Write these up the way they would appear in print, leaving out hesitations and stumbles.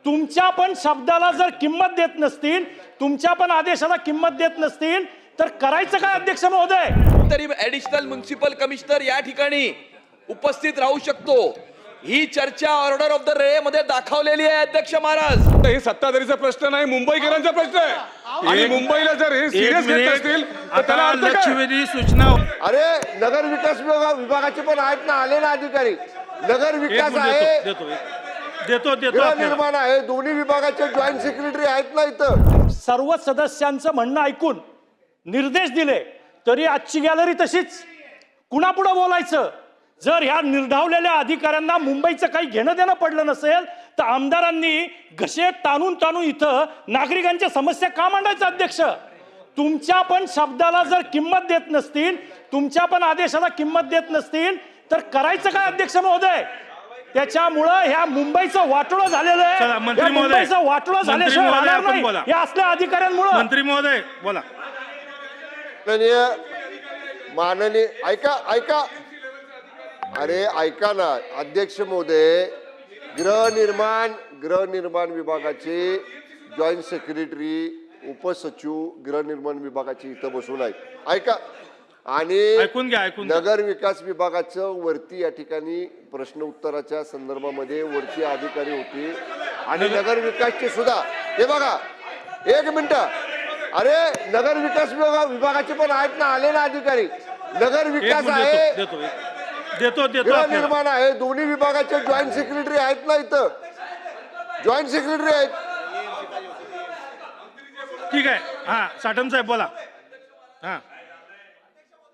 तुमच्या पण शब्दाला जर किंमत देत नसतील, तुमच्या पण आदेशाला किंमत देत नसतील तर करायचं काय अध्यक्ष महोदय? तरी ऍडिशनल म्युन्सिपल कमिशनर या ठिकाणी उपस्थित राहू शकतो, ही चर्चा ऑर्डर ऑफ द डे मध्ये दाखवलेली आहे अध्यक्ष महाराज। हे सत्ताधारीचा प्रश्न नाही, मुंबईकरांचा प्रश्न आहे आणि मुंबईला जर हे सिरियस घेत असतील तर त्याला अर्थ काय? लक्षवेधी सूचना। अरे नगर विकास विभागाचे पण आहेत ना, आले ना अधिकारी। नगर विकास आहे, देतो गृहनिर्माण आहे, दोन्ही विभागाचे जॉईंट सेक्रेटरी आहेत ना इथं। सर्व सदस्यांचं म्हणणं ऐकून निर्देश दिले तरी आजची गॅलरी तशीच। कुणापुढे बोलायचं? जर ह्या निर्धावलेल्या अधिकाऱ्यांना मुंबईचं काही घेणं देणं पडलं नसेल तर आमदारांनी घसे ताणून ताणून इथं नागरिकांच्या समस्या का मांडायचं अध्यक्ष? तुमच्या पण शब्दाला जर किंमत देत नसतील, तुमच्या पण आदेशाला किंमत देत नसतील तर करायचं काय अध्यक्ष महोदय? त्याच्यामुळं ह्या मुंबईचं वाटोळं झालेलं आहे। मंत्री महोदय, मुंबईचं वाटोळं झाल्याशिवाय राहणार नाही बोला। या असल्या अधिकाऱ्यांमुळं। मंत्री महोदय बोला। माननीय ऐका अरे ऐका ना अध्यक्ष महोदय, गृहनिर्माण विभागाचे जॉईंट सेक्रेटरी उपसचिव गृहनिर्माण विभागाचे इथं बसून आहेत, ऐका। आणि ऐकून घ्या नगर विकास विभागाचं वरती या ठिकाणी प्रश्न उत्तराच्या संदर्भामध्ये वरती अधिकारी होते आणि नगर विकासचे सुद्धा हे बघा, एक मिनिट, अरे नगर विकास विभागाचे पण आहेत ना, आले ना अधिकारी। नगर विकास आहे, देतो गृहनिर्माण आहे, दोन्ही विभागाचे जॉईंट सेक्रेटरी आहेत ना इथं, जॉईंट सेक्रेटरी आहेत। ठीक आहे, हा साठम साहेब बोला। हा,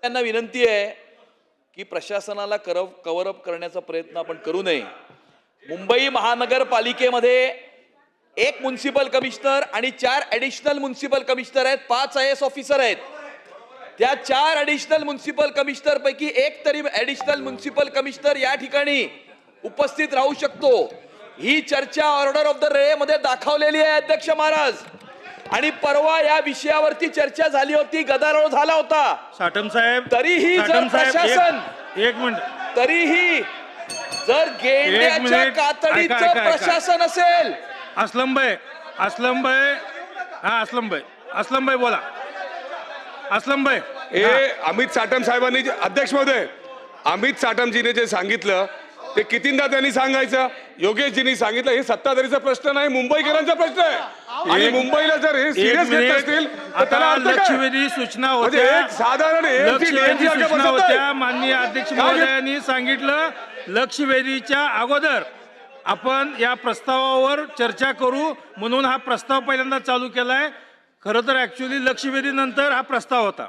त्यांना विनंती आहे की प्रशासनाला कव्हर अप करण्याचा प्रयत्न आपण करू नये। मुंबई महानगरपालिकेमध्ये एक म्युन्सिपल कमिशनर आणि 4 ऍडिशनल म्युन्सिपल कमिशनर आहेत, 5 IAS ऑफिसर आहेत। त्या 4 ऍडिशनल म्युन्सिपल कमिशनर पैकी एक तरी ऍडिशनल म्युन्सिपल कमिशनर या ठिकाणी उपस्थित राहू शकतो, ही चर्चा ऑर्डर ऑफ द डे मध्ये दाखवलेली आहे अध्यक्ष महाराज। आणि परवा या विषयावरती चर्चा झाली होती, गदारोळ झाला होता। साठम साहेब, तरीही जर प्रशासन एक मिनिट, तरीही जर गेंड्याच्या कातडीचं प्रशासन असेल। असलम भाई, हा असलम भाई बोला। असलम भाई, हे अमित साटम साहेबांनी अध्यक्ष महोदय, अमित साटमजीने जे सांगितलं ते कितींदा त्यांनी सांगायचं, योगेशजींनी सांगितलं, हे सत्ताधारीचा प्रश्न नाही, मुंबईकरांचा प्रश्न आहे आणि मुंबईला जर हे सिरियस घेत असतील तर त्याला अर्थ काय? लक्षवेधी सूचना म्हणजे होत्या, एक साधारण सूचना होत्या। माननीय अध्यक्ष महोदयांनी सांगितलं लक्षवेधीच्या अगोदर आपण या प्रस्तावावर चर्चा करू म्हणून हा प्रस्ताव पहिल्यांदा चालू केलाय। खरं तर ऍक्च्युअली लक्षवेधी नंतर हा प्रस्ताव होता।